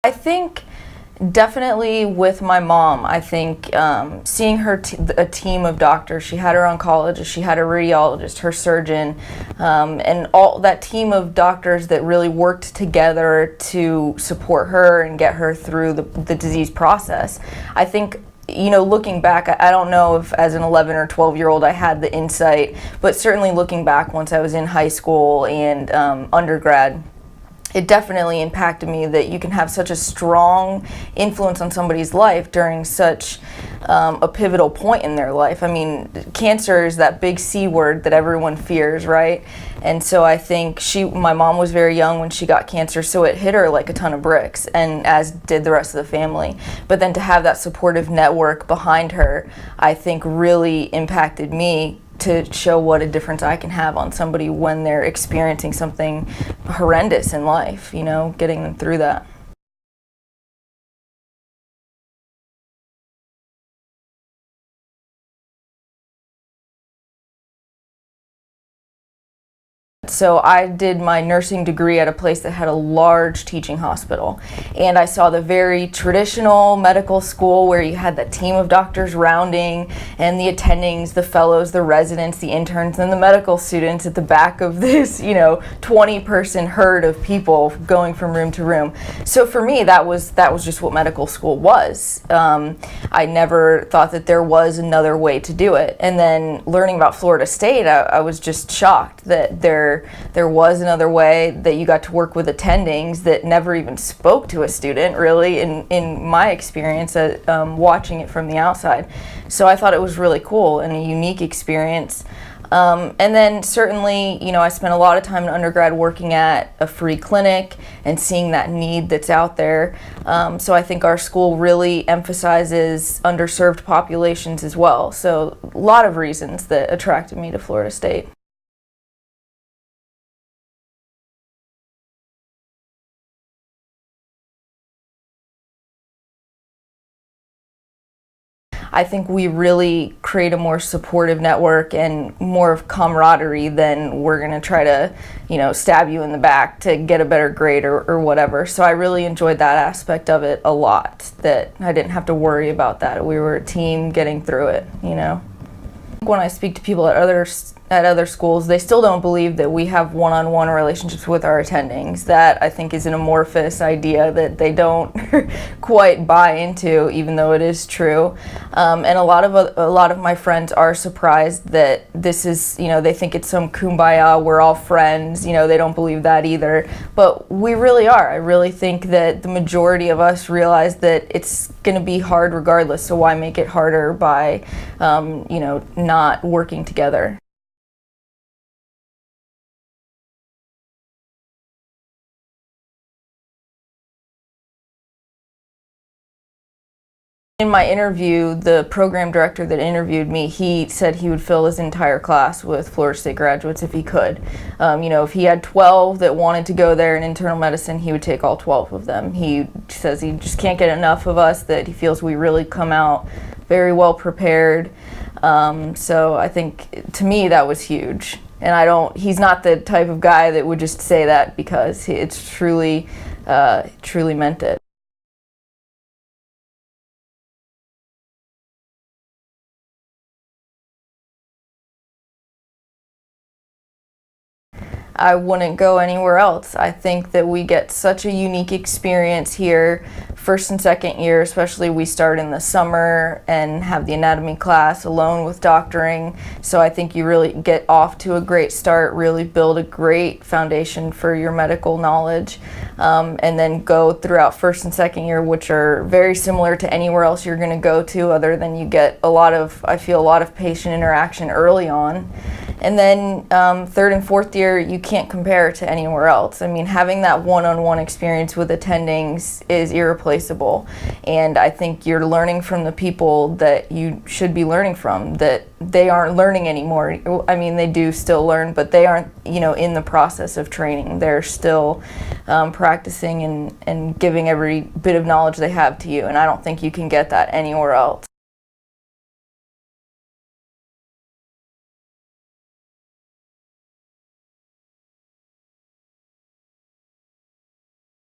I think definitely with my mom. I think seeing her a team of doctors. She had her oncologist, she had a radiologist, her surgeon, and all that team of doctors that really worked together to support her and get her through the disease process. I think, you know, looking back, I don't know if as an 11 or 12-year-old I had the insight, but certainly looking back once I was in high school and undergrad, it definitely impacted me that you can have such a strong influence on somebody's life during such a pivotal point in their life. I mean, cancer is that big C word that everyone fears, right? And so I think my mom was very young when she got cancer, so it hit her like a ton of bricks, and as did the rest of the family. But then to have that supportive network behind her, I think really impacted me to show what a difference I can have on somebody when they're experiencing something horrendous in life, you know, getting them through that. So I did my nursing degree at a place that had a large teaching hospital, and I saw the very traditional medical school where you had that team of doctors rounding and the attendings, the fellows, the residents, the interns, and the medical students at the back of this, you know, 20-person herd of people going from room to room. So for me, that was just what medical school was. I never thought that there was another way to do it. And then learning about Florida State, I was just shocked that there was another way, that you got to work with attendings that never even spoke to a student, really, in my experience watching it from the outside. So I thought it was really cool and a unique experience. And then certainly, you know, I spent a lot of time in undergrad working at a free clinic and seeing that need that's out there. So I think our school really emphasizes underserved populations as well. So a lot of reasons that attracted me to Florida State. I think we really create a more supportive network and more of camaraderie than we're going to try to, you know, stab you in the back to get a better grade or whatever. So I really enjoyed that aspect of it a lot, that I didn't have to worry about that. We were a team getting through it, you know. When I speak to people at other schools, they still don't believe that we have one-on-one relationships with our attendings. That, I think, is an amorphous idea that they don't quite buy into, even though it is true. And a lot of my friends are surprised that this is, you know, they think it's some kumbaya, we're all friends, you know, they don't believe that either. But we really are. I really think that the majority of us realize that it's going to be hard regardless, so why make it harder by, you know, not working together? In my interview, the program director that interviewed me, he said he would fill his entire class with Florida State graduates if he could. You know, if he had 12 that wanted to go there in internal medicine, he would take all 12 of them. He says he just can't get enough of us, that he feels we really come out very well prepared. So I think, to me, that was huge. And he's not the type of guy that would just say that because it's truly meant it. I wouldn't go anywhere else. I think that we get such a unique experience here, first and second year, especially. We start in the summer and have the anatomy class alone with doctoring. So I think you really get off to a great start, really build a great foundation for your medical knowledge, and then go throughout first and second year, which are very similar to anywhere else you're going to go to, other than you get I feel a lot of patient interaction early on. And then third and fourth year, you can't compare to anywhere else. I mean, having that one-on-one experience with attendings is irreplaceable. And I think you're learning from the people that you should be learning from, that they aren't learning anymore. I mean, they do still learn, but they aren't, you know, in the process of training. They're still practicing and giving every bit of knowledge they have to you. And I don't think you can get that anywhere else.